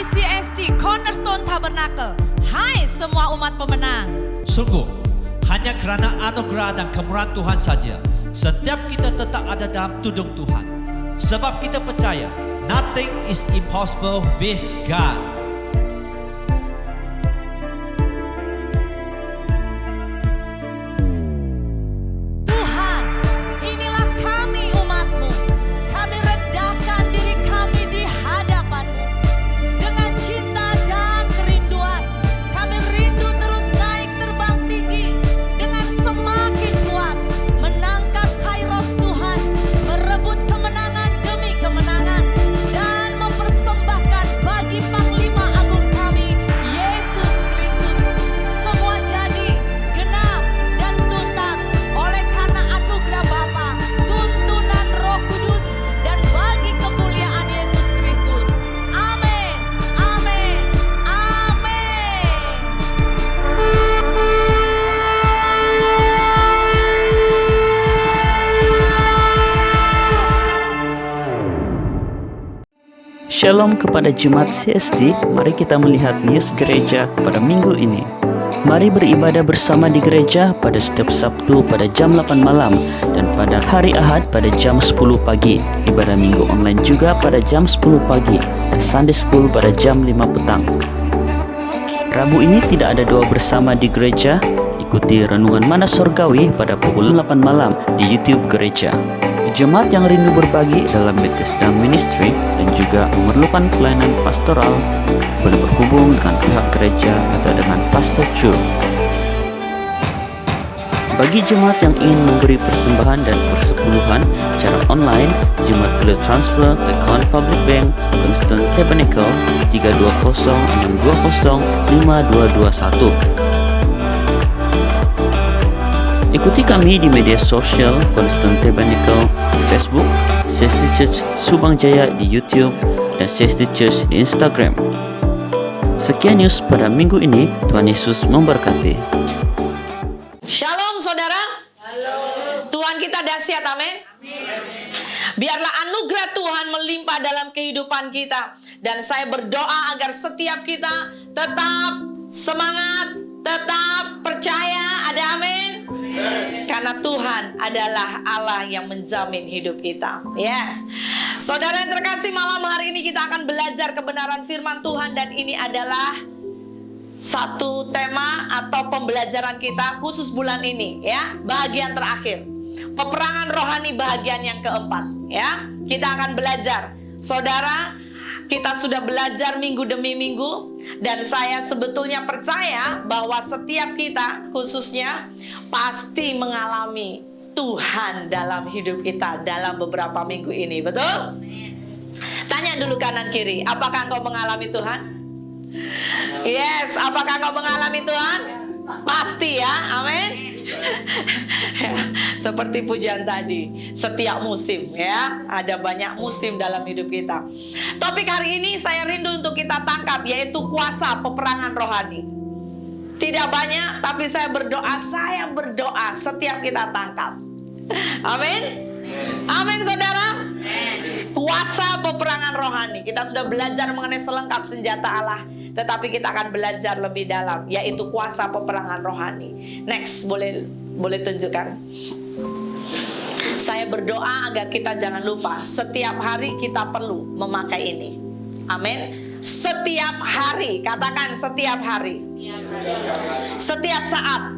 dari CST Cornerstone Tabernacle. Hai semua umat pemenang. Sungguh, hanya karena anugerah dan kemurahan Tuhan saja, setiap kita tetap ada dalam tudung Tuhan. Sebab kita percaya, nothing is impossible with God. Tuhan, inilah kami umat-Mu. Kami rendahkan diri kami di hadapan-Mu. Dengan cinta dan kerinduan, kami rindu terus naik terbang tinggi. Dengan semakin kuat menangkap kairos Tuhan, merebut kemenangan demi kemenangan, dan mempersembahkan bagi Panglima Agung kami, Yesus Kristus. Semua jadi genap dan tuntas oleh karena anugerah Bapa, tuntunan Roh Kudus, dan bagi kemuliaan Yesus Kristus. Amin, amin, amin. Shalom kepada Jemaat CST, mari kita melihat news gereja pada minggu ini. Mari beribadah bersama di gereja pada setiap Sabtu pada jam 8 malam dan pada hari Ahad pada jam 10 pagi. Ibadah minggu online juga pada jam 10 pagi dan Sunday School pada jam 5 petang. Rabu ini tidak ada doa bersama di gereja. Ikuti renungan Mana Surgawi pada pukul 8 malam di YouTube gereja. Jemaat yang rindu berbagi dalam Bethesda Ministry dan juga memerlukan pelayanan pastoral boleh berhubung dengan pihak gereja atau dengan Pastor Chu. Bagi jemaat yang ingin memberi persembahan dan persepuluhan secara online, jemaat boleh transfer ke account Public Bank Cornerstone Tabernacle 320-620-5221. Ikuti kami di media sosial Cornerstone Tabernacle di Facebook, CST Church Subang Jaya di YouTube, dan CST Church di Instagram. Sekian news pada minggu ini. Tuhan Yesus memberkati. Shalom saudara. Tuhan kita dahsyat, amin. Biarlah anugerah Tuhan melimpah dalam kehidupan kita. Dan saya berdoa agar setiap kita tetap semangat, tetap percaya, ada amin. Karena Tuhan adalah Allah yang menjamin hidup kita. Yes. Saudara yang terkasih, malam hari ini kita akan belajar kebenaran firman Tuhan. Dan ini adalah satu tema atau pembelajaran kita khusus bulan ini, ya. Bahagian terakhir, peperangan rohani, bahagian yang keempat, ya. Kita akan belajar. Saudara, kita sudah belajar minggu demi minggu. Dan saya sebetulnya percaya bahwa setiap kita khususnya pasti mengalami Tuhan dalam hidup kita dalam beberapa minggu ini, betul? Tanya dulu kanan kiri, apakah engkau mengalami Tuhan? Yes, apakah engkau mengalami Tuhan? Pasti ya, amin. Seperti pujian tadi, setiap musim, ya, ada banyak musim dalam hidup kita. Topik hari ini saya rindu untuk kita tangkap, yaitu kuasa peperangan rohani. Tidak banyak, tapi saya berdoa setiap kita tangkap. Amin. Amin saudara. Kuasa peperangan rohani. Kita sudah belajar mengenai selengkap senjata Allah, tetapi kita akan belajar lebih dalam, yaitu kuasa peperangan rohani. Next, boleh tunjukkan. Saya berdoa agar kita jangan lupa, setiap hari kita perlu memakai ini. Amin. Setiap hari, katakan setiap hari. Setiap saat.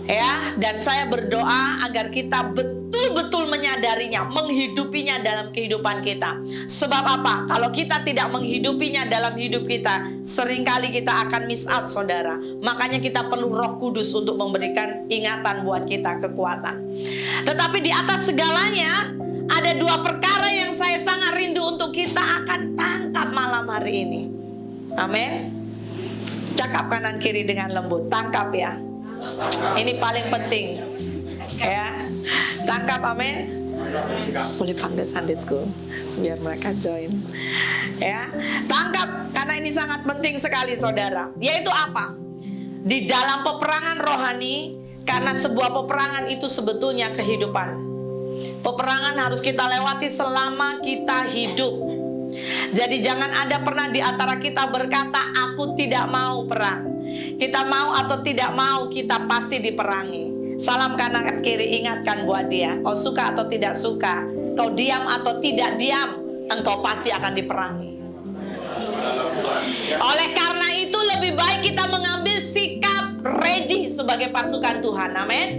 Ya, dan saya berdoa agar kita betul-betul menyadarinya, menghidupinya dalam kehidupan kita. Sebab apa? Kalau kita tidak menghidupinya dalam hidup kita, seringkali kita akan miss out, saudara. Makanya kita perlu Roh Kudus untuk memberikan ingatan buat kita, kekuatan. Tetapi di atas segalanya, ada dua perkara yang saya sangat rindu untuk kita akan tangkap malam hari ini. Amin. Cakap kanan kiri dengan lembut, tangkap ya. Ini paling penting, ya. Tangkap, amin. Boleh panggil Sunday School biar mereka join, ya. Tangkap, karena ini sangat penting sekali, saudara. Yaitu apa? Di dalam peperangan rohani, karena sebuah peperangan itu sebetulnya kehidupan. Peperangan harus kita lewati selama kita hidup. Jadi jangan ada pernah di antara kita berkata, aku tidak mau perang. Kita mau atau tidak mau, kita pasti diperangi. Salam kanan kiri, ingatkan buat dia. Kau suka atau tidak suka, kau diam atau tidak diam, engkau pasti akan diperangi. Oleh karena itu lebih baik kita mengambil sikap ready sebagai pasukan Tuhan. Amin.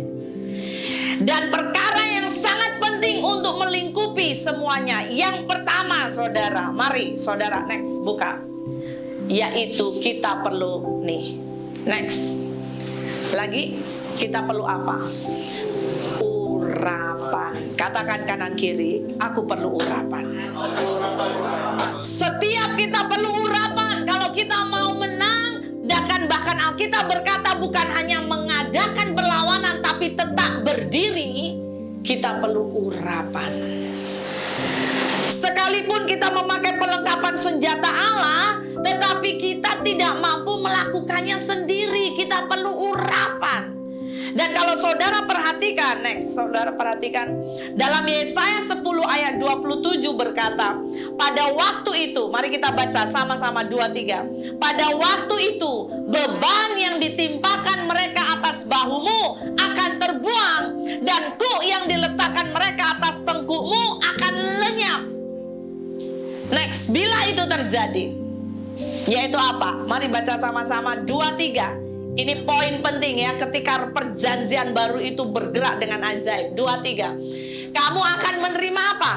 Dan perkara yang sangat penting untuk melingkupi semuanya, yang pertama saudara, mari saudara next buka, yaitu kita perlu next lagi, kita perlu apa? Urapan. Katakan kanan kiri, aku perlu urapan. Setiap kita perlu urapan. Kalau kita mau menang, dan bahkan Alkitab berkata bukan hanya mengadakan perlawanan tapi tetap berdiri, kita perlu urapan. Sekalipun kita memakai perlengkapan senjata Allah, tetapi kita tidak mampu melakukannya sendiri, kita perlu urapan. Dan kalau saudara perhatikan, next, saudara perhatikan, dalam Yesaya 10 ayat 27 berkata, pada waktu itu, mari kita baca sama-sama 2-3. Pada waktu itu, beban yang ditimpakan mereka atas bahumu akan terbuang, dan kuk yang diletakkan mereka atas tengkukmu akan lenyap. Next, bila itu terjadi, yaitu apa? Mari baca sama-sama 2-3. Ini poin penting ya, ketika perjanjian baru itu bergerak dengan ajaib. 2-3. Kamu akan menerima apa?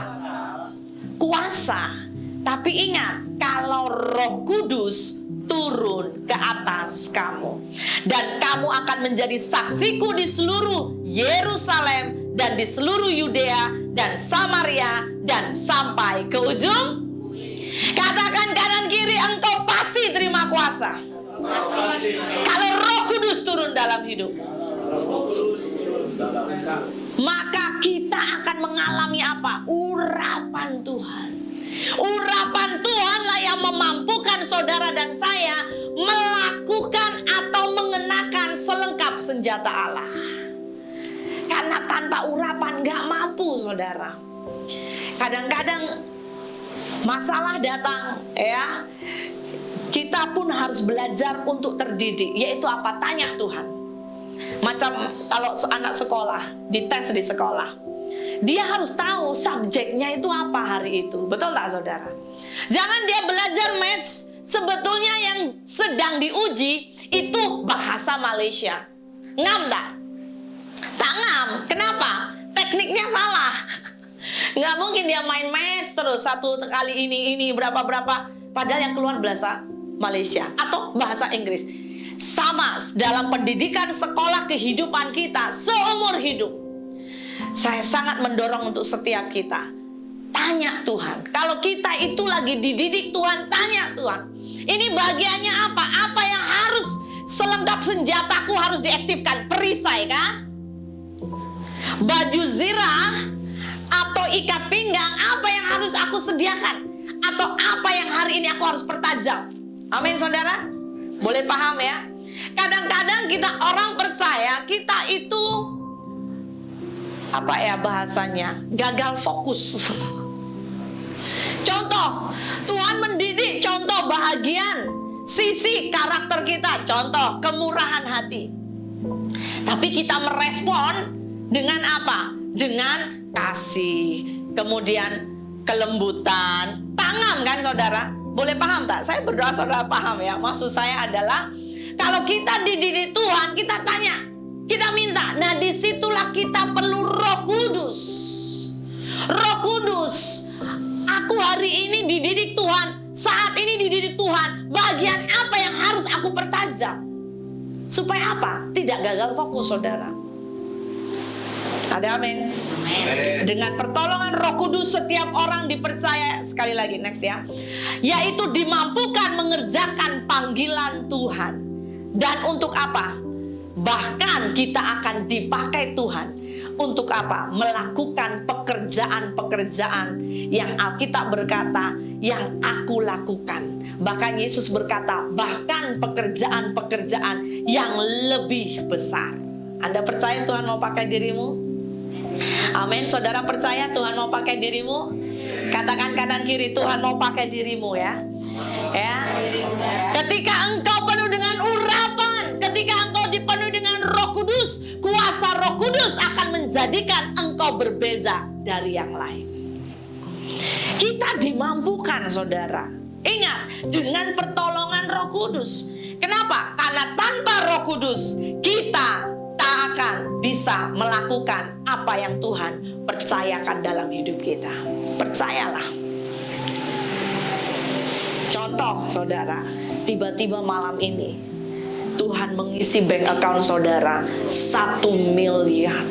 Kuasa. Tapi ingat, kalau Roh Kudus turun ke atas kamu, dan kamu akan menjadi saksiku di seluruh Yerusalem dan di seluruh Yudea dan Samaria dan sampai ke ujung. Katakan kanan kiri, engkau pasti terima kuasa. Kalau Roh Kudus turun dalam hidup, maka kita akan mengalami apa? Urapan Tuhan. Urapan Tuhanlah yang memampukan saudara dan saya melakukan atau mengenakan selengkap senjata Allah. Karena tanpa urapan gak mampu, saudara. Kadang-kadang masalah datang, ya. Kita pun harus belajar untuk terdidik. Yaitu apa? Tanya Tuhan. Macam kalau anak sekolah, dites di sekolah, dia harus tahu subjeknya itu apa hari itu. Betul tak saudara? Jangan dia belajar maths, sebetulnya yang sedang diuji itu bahasa Malaysia. Ngam tak? Tak ngam. Kenapa? Tekniknya salah. Nggak mungkin dia main maths terus satu kali ini berapa. Padahal yang keluar bahasa Malaysia atau bahasa Inggris. Sama dalam pendidikan sekolah kehidupan kita seumur hidup. Saya sangat mendorong untuk setiap kita, tanya Tuhan. Kalau kita itu lagi dididik Tuhan, tanya Tuhan, ini bagiannya apa? Apa yang harus selengkap senjataku harus diaktifkan? Perisai kah? Baju zirah atau ikat pinggang? Apa yang harus aku sediakan? Atau apa yang hari ini aku harus pertajam? Amin saudara? Boleh paham ya? Kadang-kadang kita orang percaya kita itu apa ya bahasanya? Gagal fokus. Contoh, Tuhan mendidik contoh bahagian sisi karakter kita. Contoh, kemurahan hati. Tapi kita merespon dengan apa? Dengan kasih, kemudian kelembutan, tangan kan saudara? Boleh paham tak? Saya berdoa saudara paham ya. Maksud saya adalah kalau kita dididik Tuhan, kita tanya, kita minta. Nah disitulah kita perlu Roh Kudus. Roh Kudus, aku hari ini dididik Tuhan, saat ini dididik Tuhan. Bagian apa yang harus aku pertajam? Supaya apa? Tidak gagal fokus saudara. Ada amin. Dengan pertolongan Roh Kudus setiap orang dipercaya, sekali lagi next ya, yaitu dimampukan mengerjakan panggilan Tuhan. Dan untuk apa? Bahkan kita akan dipakai Tuhan untuk apa? Melakukan pekerjaan-pekerjaan yang Alkitab berkata yang aku lakukan. Bahkan Yesus berkata bahkan pekerjaan-pekerjaan yang lebih besar. Anda percaya Tuhan mau pakai dirimu? Amin. Saudara percaya Tuhan mau pakai dirimu? Kata Katakan kanan kiri, Tuhan mau pakai dirimu ya. Ya. Ketika engkau penuh dengan urapan, ketika engkau dipenuhi dengan Roh Kudus, kuasa Roh Kudus akan menjadikan engkau berbeza dari yang lain. Kita dimampukan, saudara. Ingat, dengan pertolongan Roh Kudus. Kenapa? Karena tanpa Roh Kudus kita tak akan bisa melakukan apa yang Tuhan percayakan dalam hidup kita. Percayalah. Contoh, saudara, tiba-tiba malam ini Tuhan mengisi bank account saudara 1 miliar.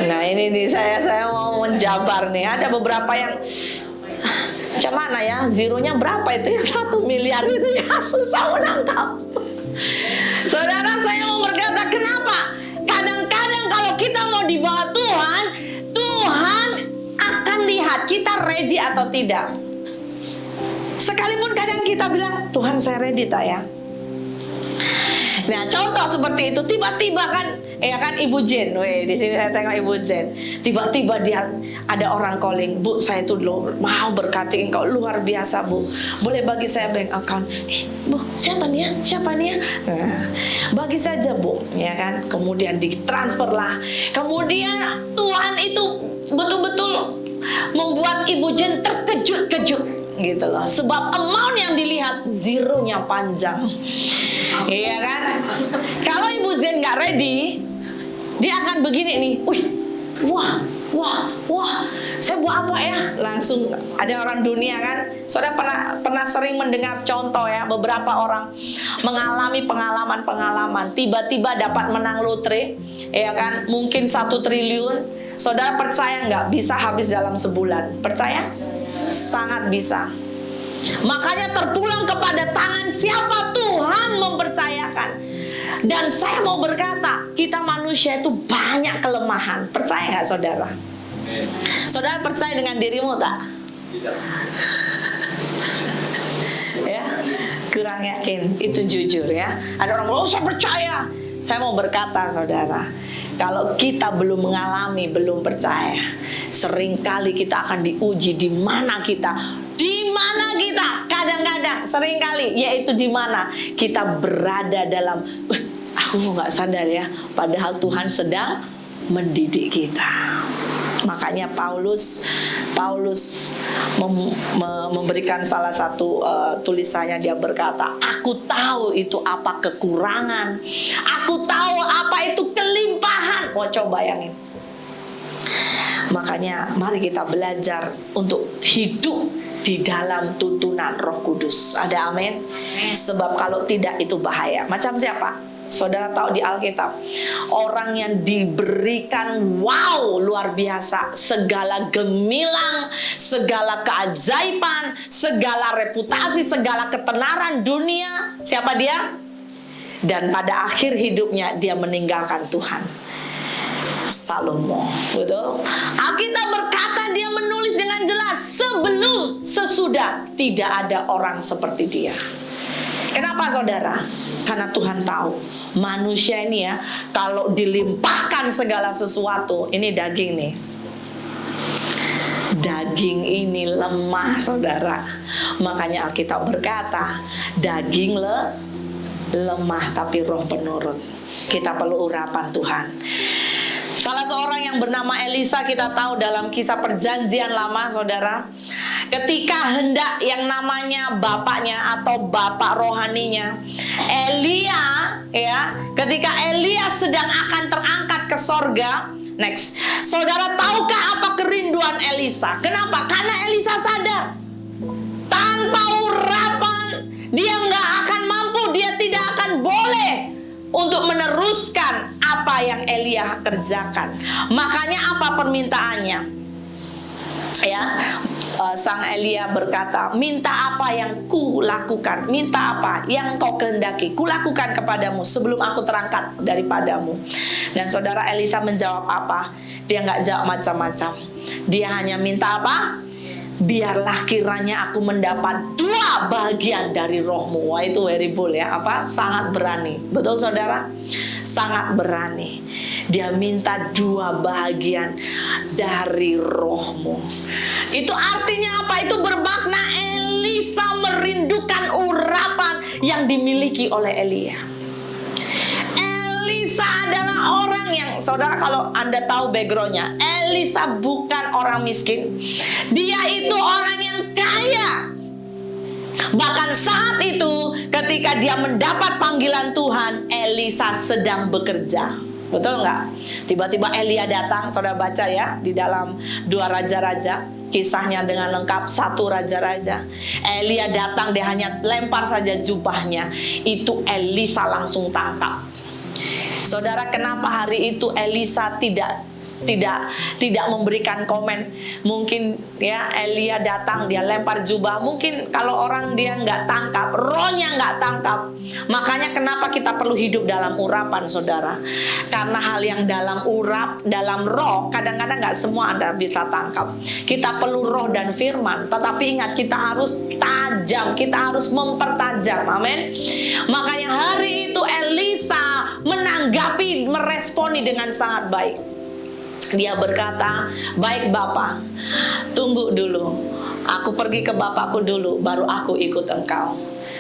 Nah ini nih saya mau menjabar nih. Ada beberapa yang macam mana ya, zeronya berapa itu ya, 1 miliar itu ya, susah menangkap. Saudara, saya mau berkata kenapa? Kadang-kadang kalau kita mau dibawa Tuhan, Tuhan akan lihat kita ready atau tidak. Sekalipun kadang kita bilang, Tuhan saya ready tak ya? Nah contoh seperti itu, tiba-tiba kan, ya kan Ibu Jen, di sini saya tengok Ibu Jen, tiba-tiba dia ada orang calling, Bu saya tuh mau berkati engkau luar biasa Bu, boleh bagi saya bank account? Bu siapa nih ya? Siapa nih ya? Nah, bagi saja Bu, ya kan? Kemudian ditransfer lah, kemudian Tuhan itu betul-betul membuat Ibu Jen terkejut-kejut gitu loh, sebab amount yang dilihat zeronya panjang. Iya kan? Kalau Ibu Zen nggak ready, dia akan begini nih. Wih, wah, saya buat apa ya? Langsung ada orang dunia kan. Saudara pernah sering mendengar contoh ya, beberapa orang mengalami pengalaman. Tiba-tiba dapat menang lotre, ya kan? Mungkin 1 triliun. Saudara percaya nggak bisa habis dalam sebulan? Percaya? Sangat bisa. Makanya terpulang kepada tangan siapa Tuhan mempercayakan. Dan saya mau berkata, kita manusia itu banyak kelemahan. Percaya nggak saudara? Saudara percaya dengan dirimu tak? Tidak. Ya, kurang yakin. Itu jujur ya. Ada orang bilang, oh saya percaya. Saya mau berkata saudara, kalau kita belum mengalami, belum percaya, seringkali kita akan diuji di mana kita. Di mana kita kadang-kadang seringkali yaitu di mana kita berada dalam aku nggak sadar ya, padahal Tuhan sedang mendidik kita. Makanya Paulus memberikan salah satu tulisannya, dia berkata, aku tahu itu apa kekurangan, aku tahu apa itu kelimpahan. Mau coba bayangin. Makanya mari kita belajar untuk hidup di dalam tuntunan Roh Kudus. Ada amin? Sebab kalau tidak itu bahaya. Macam siapa? Saudara tahu di Alkitab, orang yang diberikan luar biasa, segala gemilang, segala keajaiban, segala reputasi, segala ketenaran dunia. Siapa dia? Dan pada akhir hidupnya dia meninggalkan Tuhan. Salomo, betul? Alkitab berkata, dia menulis dengan jelas, sebelum sesudah tidak ada orang seperti dia. Kenapa saudara? Karena Tuhan tahu manusia ini ya, kalau dilimpahkan segala sesuatu, ini daging nih. Daging ini lemah saudara. Makanya Alkitab berkata, daging lemah tapi roh penurut. Kita perlu urapan Tuhan. Salah seorang yang bernama Elisa, kita tahu dalam kisah perjanjian lama saudara, ketika hendak yang namanya bapaknya atau bapak rohaninya Elia ya, ketika Elia sedang akan terangkat ke sorga. Next, saudara tahukah apa kerinduan Elisa? Kenapa? Karena Elisa sadar tanpa urapan dia nggak akan mampu, dia tidak akan boleh untuk meneruskan apa yang Elia kerjakan. Makanya apa permintaannya? Ya, sang Elia berkata, minta apa yang ku lakukan, minta apa yang kau kehendaki, ku lakukan kepadamu sebelum aku terangkat daripadamu. Dan saudara, Elisa menjawab apa? Dia nggak jawab macam-macam. Dia hanya minta apa? Biarlah kiranya aku mendapat 2 bagian dari rohmu. Wah, itu very bold ya, apa? Sangat berani. Betul saudara? Sangat berani. Dia minta 2 bagian dari rohmu. Itu artinya apa? Itu bermakna Elisa merindukan urapan yang dimiliki oleh Elia. Elisa adalah orang yang, saudara, kalau Anda tahu backgroundnya, Elisa bukan orang miskin. Dia itu orang yang kaya. Bahkan saat itu ketika dia mendapat panggilan Tuhan, Elisa sedang bekerja. Betul nggak? Tiba-tiba Elia datang, saudara baca ya di dalam 2 Raja-Raja, kisahnya dengan lengkap, 1 Raja-Raja. Elia datang, dia hanya lempar saja jubahnya, itu Elisa langsung tangkap. Saudara, kenapa hari itu Elisa tidak memberikan komen? Mungkin ya Elia datang, dia lempar jubah. Mungkin kalau orang dia nggak tangkap, rohnya nggak tangkap. Makanya kenapa kita perlu hidup dalam urapan, saudara? Karena hal yang dalam dalam roh, kadang-kadang nggak semua Anda bisa tangkap. Kita perlu roh dan firman. Tetapi ingat, kita harus tajam, kita harus mempertajam. Amin. Makanya hari itu Elisa menanggapi, meresponi dengan sangat baik. Dia berkata, "Baik Bapak, tunggu dulu. Aku pergi ke Bapakku dulu, baru aku ikut engkau."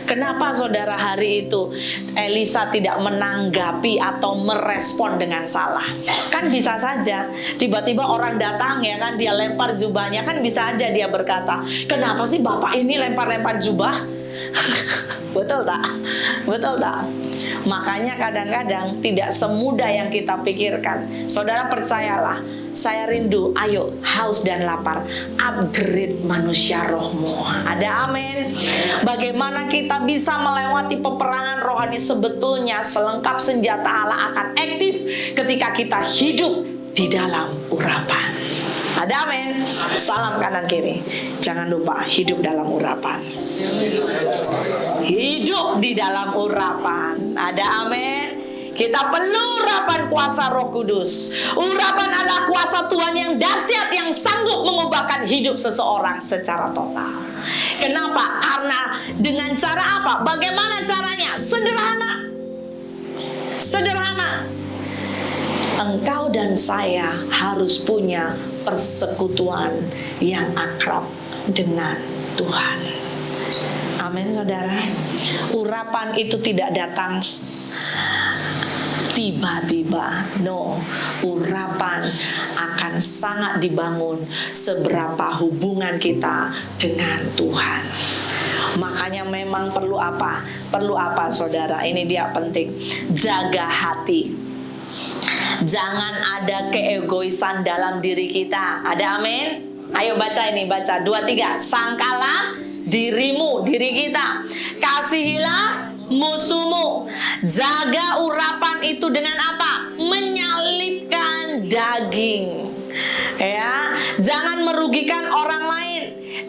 Kenapa saudara hari itu Elisa tidak menanggapi atau merespon dengan salah? Kan bisa saja tiba-tiba orang datang ya kan, dia lempar jubahnya, kan bisa aja dia berkata, "Kenapa sih Bapak ini lempar-lempar jubah?" Betul tak? Betul tak? Makanya kadang-kadang tidak semudah yang kita pikirkan. Saudara percayalah, saya rindu, ayo haus dan lapar, upgrade manusia rohmu. Ada amin. Bagaimana kita bisa melewati peperangan rohani sebetulnya selengkap senjata Allah akan aktif ketika kita hidup di dalam urapan. Ada amin. Salam kanan kiri. Jangan lupa hidup dalam urapan. Hidup di dalam urapan. Ada amin. Kita perlu urapan kuasa Roh Kudus. Urapan adalah kuasa Tuhan yang dahsyat, yang sanggup mengubahkan hidup seseorang secara total. Kenapa? Karena dengan cara apa? Bagaimana caranya? Sederhana. Sederhana. Engkau dan saya harus punya persekutuan yang akrab dengan Tuhan. Amin, saudara. Urapan itu tidak datang tiba-tiba. No, urapan akan sangat dibangun seberapa hubungan kita dengan Tuhan. Makanya memang perlu apa? Perlu apa, saudara? Ini dia penting. Jaga hati. Jangan ada keegoisan dalam diri kita. Ada amin? Ayo baca ini, baca 2-3. Sangkalah dirimu, diri kita. Kasihilah musuhmu. Jaga urapan itu dengan apa? Menyalipkan daging. Ya, jangan merugikan orang lain.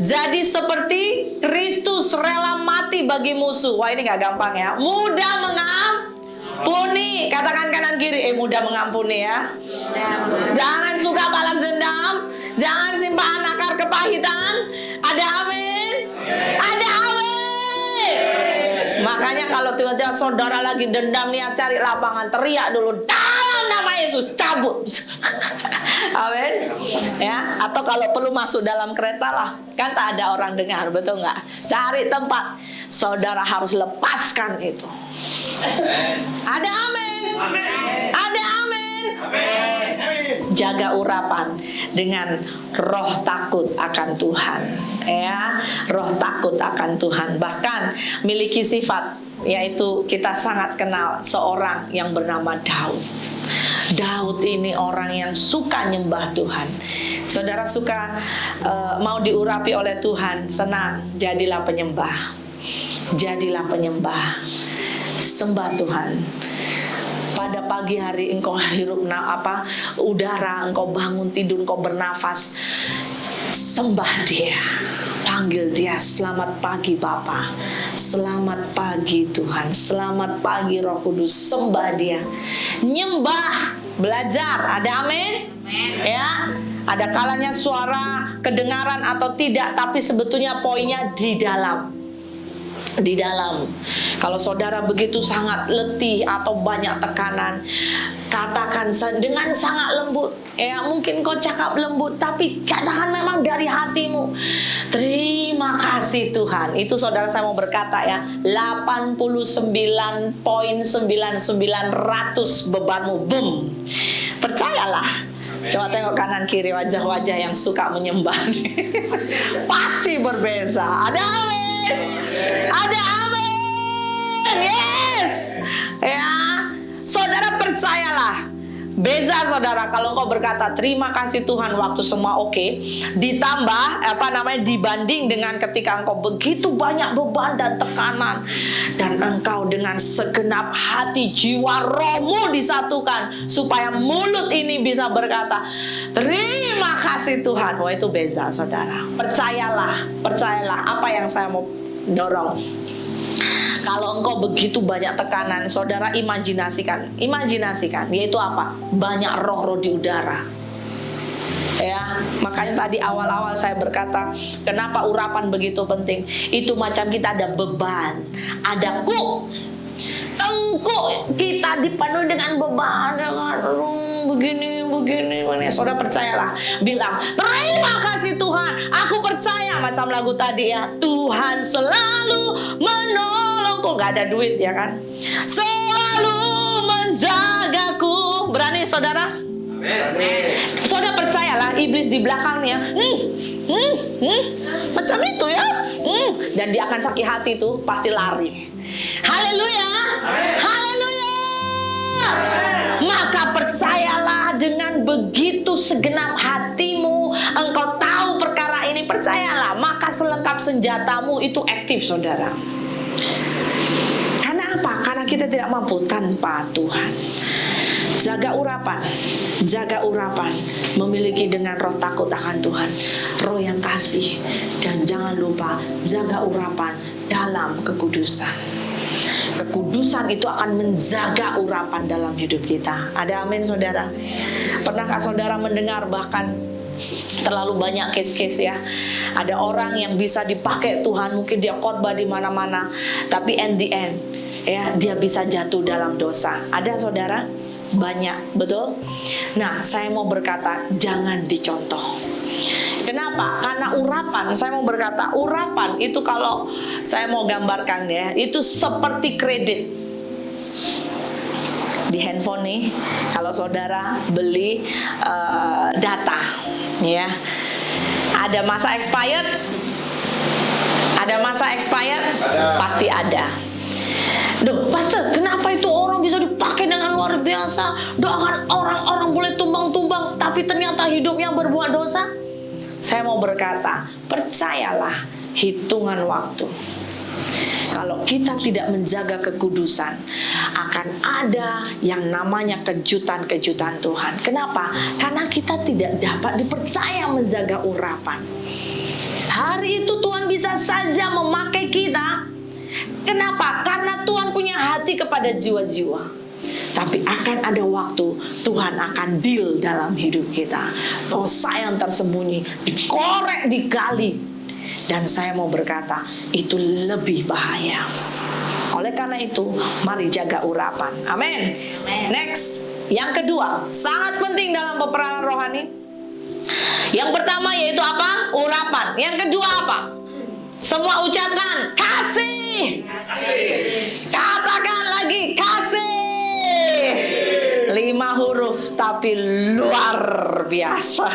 Jadi seperti Kristus rela mati bagi musuh. Wah, ini gak gampang ya. Mudah mengampuni. Katakan kanan kiri, mudah mengampuni ya. Jangan suka balas dendam. Jangan simpan akar kepahitan. Ada amin? Ada amin. Makanya kalau tiba-tiba saudara lagi dendam nih, cari lapangan, teriak dulu, dalam nama Yesus, cabut. Amin. Ya, atau kalau perlu masuk dalam kereta lah, kan tak ada orang dengar, betul nggak? Cari tempat, saudara harus lepaskan itu. Ada amin. Ada amin. Jaga urapan dengan roh takut akan Tuhan. Ya, roh takut akan Tuhan. Bahkan miliki sifat, yaitu kita sangat kenal seorang yang bernama Daud. Daud ini orang yang suka nyembah Tuhan. Saudara suka mau diurapi oleh Tuhan, senang, jadilah penyembah. Jadilah penyembah. Sembah Tuhan. Pada pagi hari engkau hirup udara, engkau bangun tidur, engkau bernafas, sembah Dia. Panggil Dia, selamat pagi Bapa, selamat pagi Tuhan, selamat pagi Roh Kudus. Sembah Dia, nyembah, belajar. Ada amin? Ya, ada kalanya suara kedengaran atau tidak, tapi sebetulnya poinnya di dalam. Di dalam. Kalau saudara begitu sangat letih atau banyak tekanan, Katakan dengan sangat lembut. Ya, mungkin kau cakap lembut, tapi katakan memang dari hatimu. Terima kasih Tuhan. Itu saudara saya mau berkata ya, 89,99% bebanmu, boom. Percayalah. Coba tengok kanan kiri, wajah-wajah yang suka menyembah. Pasti berbeza. Ada amin. Ada amin. Yes. Ya. Saudara percayalah. Beza saudara kalau engkau berkata terima kasih Tuhan waktu semua oke, ditambah dibanding dengan ketika engkau begitu banyak beban dan tekanan, dan engkau dengan segenap hati, jiwa, rohmu disatukan supaya mulut ini bisa berkata terima kasih Tuhan. Wah, itu beza saudara. Percayalah apa yang saya mau dorong. Kalau engkau begitu banyak tekanan, saudara imajinasikan, yaitu apa? Banyak roh-roh di udara. Ya, makanya tadi awal-awal saya berkata, kenapa urapan begitu penting? Itu macam kita ada beban, ada tengkuk kita dipenuhi dengan beban, dengan begini. Saudara percayalah, bilang terima kasih Tuhan, aku percaya, macam lagu tadi ya, Tuhan selalu menolongku. Gak ada duit ya kan, selalu menjagaku. Berani saudara? Amin. Saudara percayalah, iblis di belakangnya macam itu ya, dan dia akan sakit hati tuh, pasti lari. Haleluya, haleluya. Maka percayalah, dengan begitu segenap hatimu engkau tahu perkara ini, percayalah, maka selengkap senjatamu itu aktif saudara. Karena apa? Karena kita tidak mampu tanpa Tuhan. Jaga urapan, memiliki dengan roh takut akan Tuhan, roh yang kasih, dan jangan lupa jaga urapan dalam kekudusan. Kekudusan itu akan menjaga urapan dalam hidup kita. Ada amin saudara? Pernahkah saudara mendengar bahkan terlalu banyak case-case ya, ada orang yang bisa dipakai Tuhan, mungkin dia khotbah di mana-mana, tapi in the end ya dia bisa jatuh dalam dosa. Ada saudara? Banyak, betul? Nah, saya mau berkata jangan dicontoh. Kenapa? Karena urapan, saya mau berkata, urapan itu kalau saya mau gambarkan ya, itu seperti kredit. Di handphone nih, kalau saudara beli data, ya, ada masa expired? Pasti ada. Duh, Pastor, kenapa itu orang bisa dipakai dengan luar biasa? Doakan orang-orang boleh tumbang-tumbang, tapi ternyata hidupnya berbuat dosa? Saya mau berkata, percayalah, hitungan waktu. Kalau kita tidak menjaga kekudusan, akan ada yang namanya kejutan-kejutan Tuhan. Kenapa? Karena kita tidak dapat dipercaya menjaga urapan. Hari itu Tuhan bisa saja memakai kita. Kenapa? Karena Tuhan punya hati kepada jiwa-jiwa. Tapi akan ada waktu Tuhan akan deal dalam hidup kita. Dosa yang tersembunyi dikorek, digali. Dan saya mau berkata, itu lebih bahaya. Oleh karena itu, mari jaga urapan. Amin. Next, yang kedua, sangat penting dalam peperangan rohani. Yang pertama yaitu apa? Urapan. Yang kedua apa? Semua ucapkan kasih. Katakan lagi kasih. 5 huruf tapi luar biasa.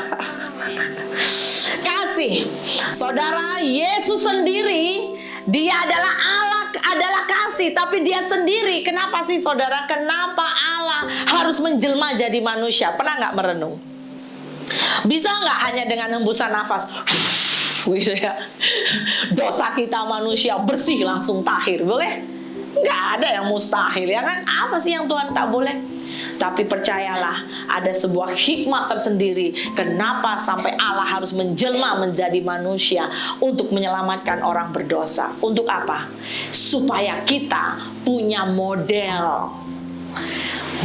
Kasih. Saudara, Yesus sendiri, dia adalah Allah, adalah kasih, tapi dia sendiri. Kenapa sih saudara? Kenapa Allah harus menjelma jadi manusia? Pernah nggak merenung? Bisa nggak hanya dengan hembusan nafas? Gitu ya. Dosa kita manusia bersih langsung tahir, boleh? Nggak ada yang mustahil ya kan? Apa sih yang Tuhan tak boleh? Tapi percayalah, ada sebuah hikmat tersendiri kenapa sampai Allah harus menjelma menjadi manusia, untuk menyelamatkan orang berdosa. Untuk apa? Supaya kita punya model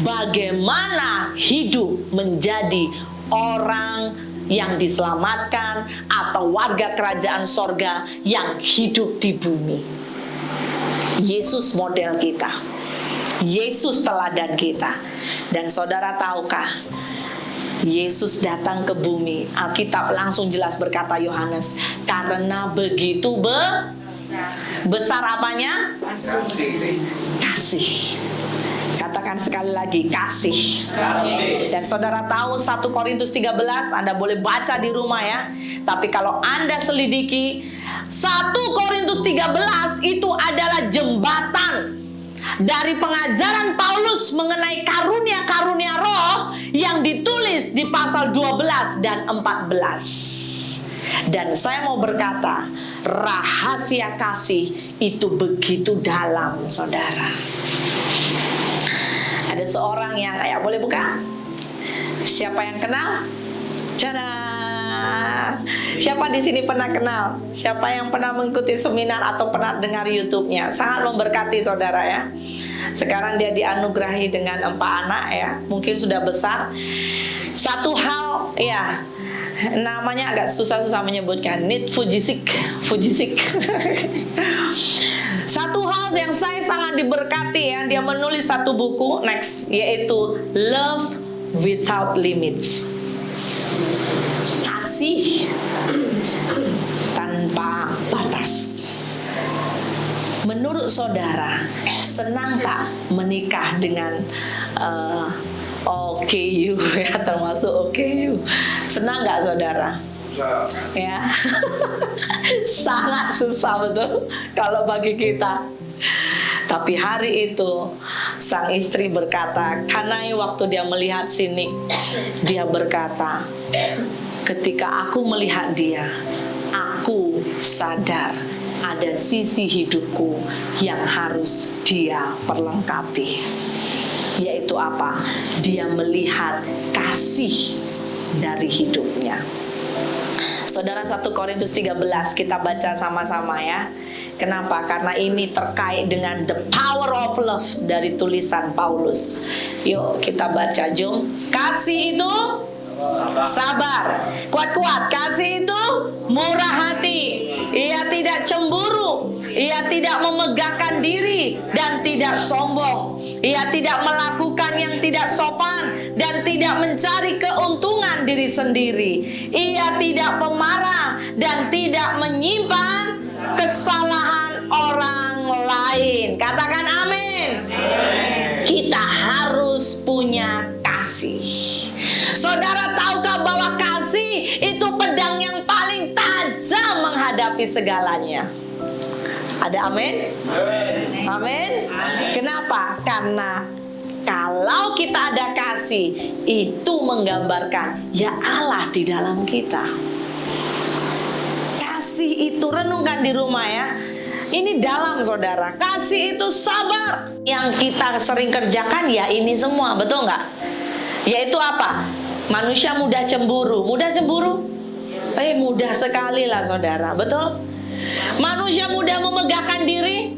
bagaimana hidup menjadi orang yang diselamatkan atau warga kerajaan sorga yang hidup di bumi. Yesus model kita. Yesus teladan kita. Dan saudara tahukah, Yesus datang ke bumi. Alkitab langsung jelas berkata Yohanes, karena begitu besar apanya? Kasih. Katakan sekali lagi, kasih. Dan saudara tahu 1 Korintus 13, Anda boleh baca di rumah ya. Tapi kalau Anda selidiki, 1 Korintus 13 itu adalah jembatan dari pengajaran Paulus mengenai karunia-karunia roh yang ditulis di pasal 12 dan 14. Dan saya mau berkata, rahasia kasih itu begitu dalam, saudara. Ada seorang yang, ya boleh buka? Siapa yang kenal? Cara. Siapa di sini pernah kenal? Siapa yang pernah mengikuti seminar atau pernah dengar YouTube-nya? Sangat memberkati saudara ya. Sekarang dia dianugerahi dengan 4 anak ya. Mungkin sudah besar. Satu hal ya, namanya agak susah-susah menyebutkan. Need Fujisik. Satu hal yang saya sangat diberkati ya, dia menulis satu buku next, yaitu Love Without Limits. Kasih tanpa batas. Menurut saudara, senang tak menikah dengan OKU ya, termasuk OKU? Senang nggak saudara? Ya, sangat susah betul kalau bagi kita. Tapi hari itu sang istri berkata, karena waktu dia melihat sini, dia berkata, ketika aku melihat dia, aku sadar ada sisi hidupku yang harus dia perlengkapi. Yaitu apa? Dia melihat kasih dari hidupnya. Saudara, 1 Korintus 13 kita baca sama-sama ya. Kenapa? Karena ini terkait dengan the power of love dari tulisan Paulus. Yuk kita baca, jom. Kasih itu sabar. Kuat-kuat. Kasih itu murah hati. Ia tidak cemburu. Ia tidak memegahkan diri dan tidak sombong. Ia tidak melakukan yang tidak sopan dan tidak mencari keuntungan diri sendiri. Ia tidak pemarah dan tidak menyimpan kesalahan orang lain. Katakan amin. Kita harus punya kasih. Saudara tahukah bahwa kasih itu pedang yang paling tajam menghadapi segalanya? Ada amin? Amin. Kenapa? Karena kalau kita ada kasih, itu menggambarkan ya Allah di dalam kita. Kasih itu, renungkan di rumah ya. Ini dalam saudara. Kasih itu sabar. Yang kita sering kerjakan ya ini semua, betul nggak? Yaitu apa? Manusia mudah cemburu. Mudah cemburu? Mudah sekali lah saudara, betul? Manusia mudah memegahkan diri.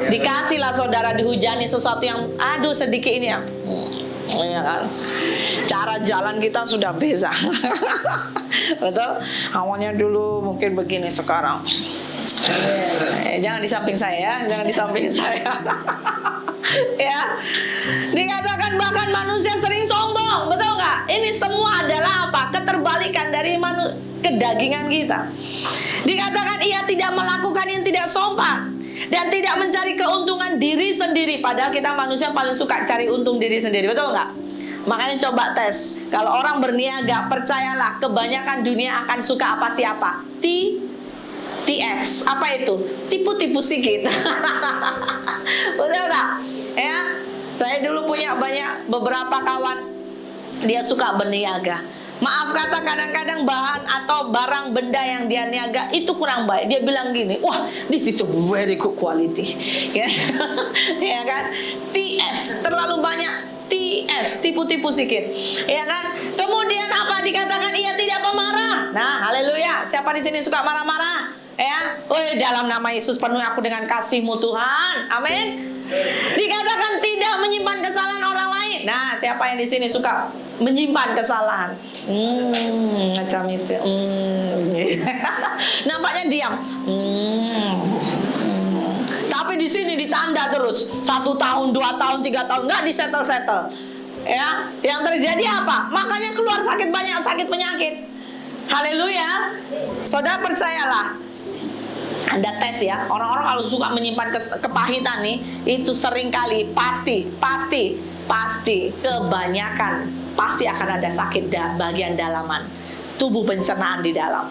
Dikasihlah saudara, dihujani sesuatu yang aduh sedikit ini ya. Ya kan? Cara jalan kita sudah beza. Betul? Awalnya dulu mungkin begini, sekarang jangan di samping saya, jangan di samping saya. Ya. Dikatakan bahkan manusia sering sombong, betul nggak? Ini semua adalah apa? Keterbalikan dari kedagingan kita. Dikatakan ia tidak melakukan yang tidak sopan dan tidak mencari keuntungan diri sendiri. Padahal kita manusia paling suka cari untung diri sendiri, betul nggak? Makanya coba tes. Kalau orang berniaga, percayalah kebanyakan dunia akan suka apa siapa? TS. Apa itu? Tipu-tipu sikit. Betul nggak? Ya, saya dulu punya beberapa kawan, dia suka berniaga. Maaf kata, kadang-kadang bahan atau barang benda yang dia niaga itu kurang baik. Dia bilang gini, wah, this is a very good quality. Ya, ya kan? TS, terlalu banyak TS, tipu-tipu sikit. Ya kan? Kemudian apa dikatakan? Ia tidak pemarah. Nah, haleluya. Siapa di sini suka marah-marah? Ya, dalam nama Yesus penuhi aku dengan kasih-Mu Tuhan. Amin. Dikatakan tidak menyimpan kesalahan orang lain. Nah, siapa yang di sini suka menyimpan kesalahan? Macam itu. Nampaknya diam. Tapi di sini di ditanda terus 1 tahun, 2 tahun, 3 tahun, nggak disetel-setel. Ya, yang terjadi apa? Makanya keluar sakit banyak, sakit penyakit. Haleluya. Saudara percayalah. Anda tes ya, orang-orang kalau suka menyimpan kepahitan nih, itu seringkali pasti kebanyakan pasti akan ada sakit bagian dalaman tubuh pencernaan di dalam.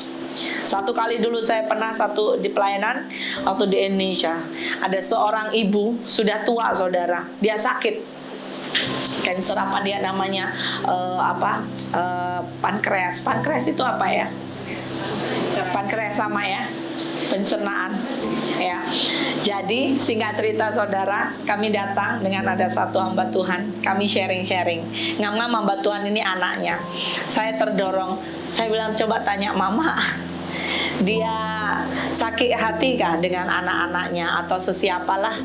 Satu kali dulu saya pernah di pelayanan waktu di Indonesia, ada seorang ibu sudah tua, saudara, dia sakit cancer, apa dia namanya, pankreas itu apa ya, pankreas sama ya, pencernaan ya. Jadi singkat cerita, saudara, kami datang dengan ada satu hamba Tuhan, kami sharing. Ngam-ngam hamba Tuhan ini anaknya. Saya terdorong, saya bilang coba tanya mama, dia sakit hati kah dengan anak-anaknya atau sesiapalah.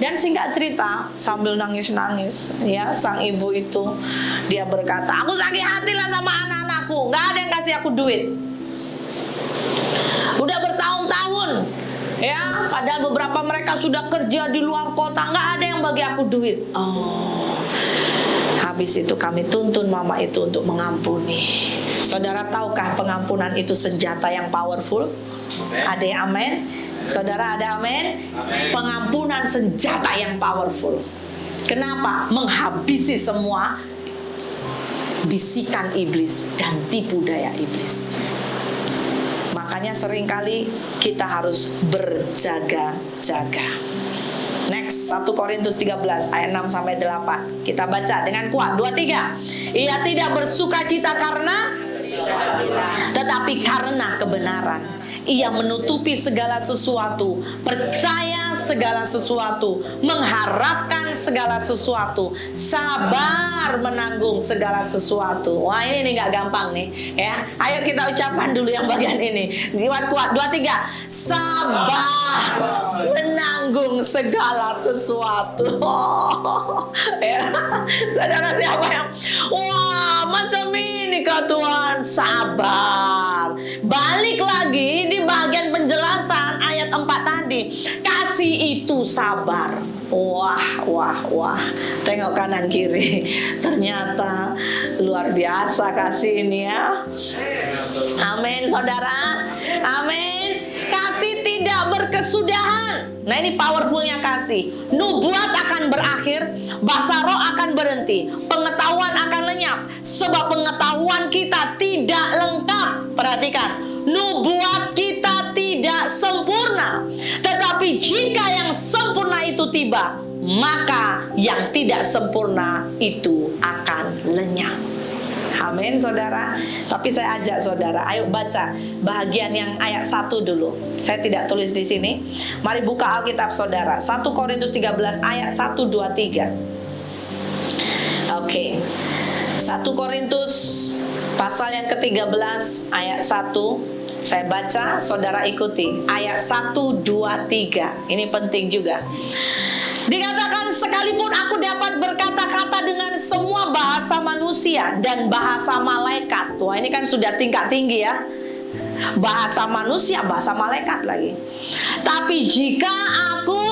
Dan singkat cerita, sambil nangis-nangis ya, sang ibu itu dia berkata, aku sakit hati lah sama anak-anakku, nggak ada yang kasih aku duit. Udah bertahun-tahun ya, padahal beberapa mereka sudah kerja di luar kota, nggak ada yang bagi aku duit. Habis itu kami tuntun mama itu untuk mengampuni. Saudara tahukah pengampunan itu senjata yang powerful? Ada yang amin? Saudara ada amin? Pengampunan senjata yang powerful. Kenapa? Menghabisi semua bisikan iblis dan tipu daya iblis. Makanya seringkali kita harus berjaga-jaga. Next, 1 Korintus 13 ayat 6 sampai 8. Kita baca dengan kuat. 2, 3. Ia tidak bersukacita tetapi karena kebenaran. Ia menutupi segala sesuatu, percaya segala sesuatu, mengharapkan segala sesuatu, sabar menanggung segala sesuatu. Wah, ini nggak gampang nih ya. Ayo kita ucapkan dulu yang bagian ini. Kuat 2, 3. Sabar menanggung segala sesuatu. Ya. Saudara, siapa yang wah macam ini kah Tuhan? Sabar. Balik lagi di bagian penjelasan ayat 4 tadi. Kasih itu sabar. Wah. Tengok kanan kiri. Ternyata luar biasa kasih ini ya. Amin, saudara. Amin. Kasih tidak berkesudahan. Nah, ini powerfulnya kasih. Nubuat akan berakhir, bahasa roh akan berhenti, pengetahuan akan lenyap, sebab pengetahuan kita tidak lengkap. Perhatikan, nubuat kita tidak sempurna. Tetapi jika yang sempurna itu tiba, maka yang tidak sempurna itu akan lenyap. Amin, saudara. Tapi saya ajak saudara, ayo baca bahagian yang ayat 1 dulu. Saya tidak tulis di sini. Mari buka Alkitab saudara. 1 Korintus 13 ayat 1, 2, 3. Oke. 1 Korintus pasal yang ke-13 ayat 1. Saya baca, saudara ikuti. Ayat 1, 2, 3. Ini penting juga. Dikatakan, sekalipun aku dapat berkata-kata dengan semua bahasa manusia dan bahasa malaikat. Wah, ini kan sudah tingkat tinggi ya. Bahasa manusia, bahasa malaikat lagi. Tapi jika aku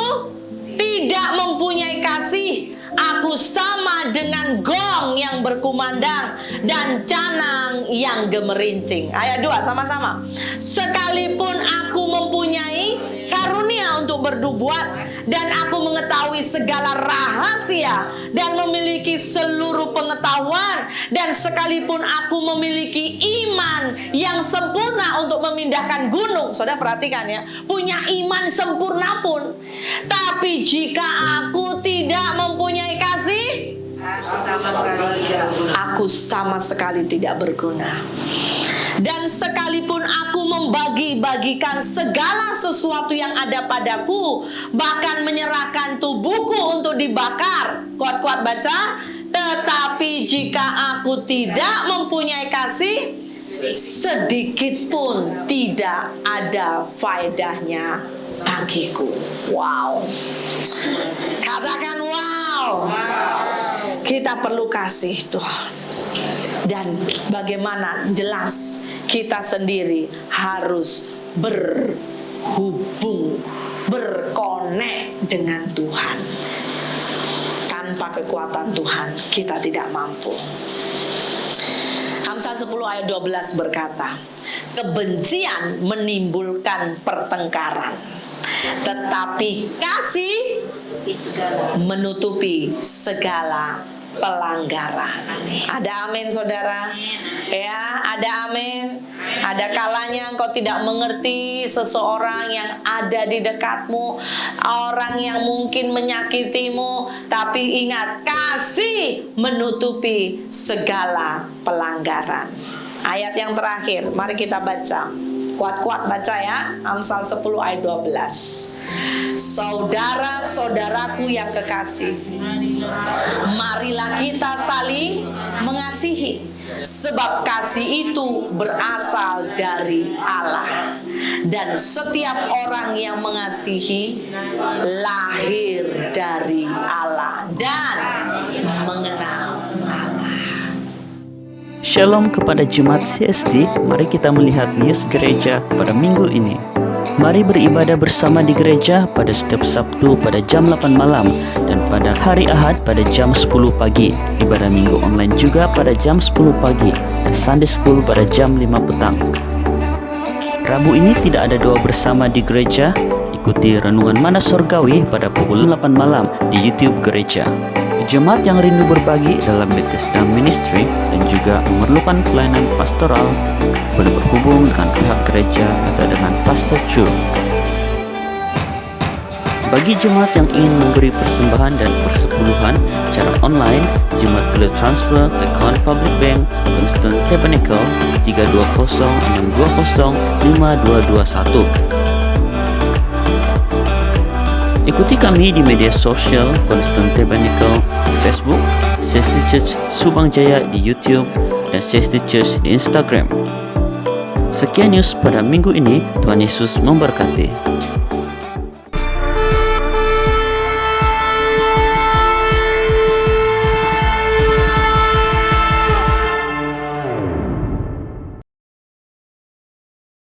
tidak mempunyai kasih, aku sama dengan gong yang berkumandang dan canang yang gemerincing. Ayat 2 sama-sama. Sekalipun aku mempunyai karunia untuk bernubuat dan aku mengetahui segala rahasia dan memiliki seluruh pengetahuan, dan sekalipun aku memiliki iman yang sempurna untuk memindahkan gunung. Saudara perhatikan ya, punya iman sempurna pun, tapi jika aku tidak mempunyai kasih, aku sama sekali tidak berguna. Dan sekalipun aku membagi-bagikan segala sesuatu yang ada padaku, bahkan menyerahkan tubuhku untuk dibakar. Kuat-kuat baca. Tetapi jika aku tidak mempunyai kasih, sedikit pun tidak ada faedahnya bagiku. Wow. Katakan wow. Kita perlu kasih Tuhan. Dan bagaimana jelas kita sendiri harus berhubung berkonek dengan Tuhan. Tanpa kekuatan Tuhan kita tidak mampu. Amsal 10 ayat 12 berkata, kebencian menimbulkan pertengkaran, tetapi kasih menutupi segala pelanggaran. Ada amin saudara? Ya, ada amin. Ada kalanya engkau tidak mengerti seseorang yang ada di dekatmu, orang yang mungkin menyakitimu, tapi ingat, kasih menutupi segala pelanggaran. Ayat yang terakhir, mari kita baca. Kuat-kuat baca ya, Amsal 10 ayat 12. Saudara-saudaraku yang kekasih, marilah kita saling mengasihi, sebab kasih itu berasal dari Allah, dan setiap orang yang mengasihi lahir dari Allah dan mengenal Allah. Shalom kepada Jemaat CST, mari kita melihat news gereja pada minggu ini. Mari beribadah bersama di gereja pada setiap Sabtu pada jam 8 malam dan pada hari Ahad pada jam 10 pagi. Ibadah minggu online juga pada jam 10 pagi dan Sunday School pada jam 5 petang. Rabu ini tidak ada doa bersama di gereja. Ikuti renungan Mana Surgawi pada pukul 8 malam di YouTube gereja. Jemaat yang rindu berbagi dalam Bethesda Ministry dan juga memerlukan pelayanan pastoral boleh berhubung dengan pihak gereja atau dengan Pastor Chu. Bagi jemaat yang ingin memberi persembahan dan persepuluhan secara online, jemaat boleh transfer ke account Public Bank Constant Tabernacle 320-620-5221. Ikuti kami di media sosial Constant Tabernacle di Facebook, CST Church Subang Jaya di YouTube, dan CST Church di Instagram. Sekian news pada minggu ini, Tuhan Yesus memberkati.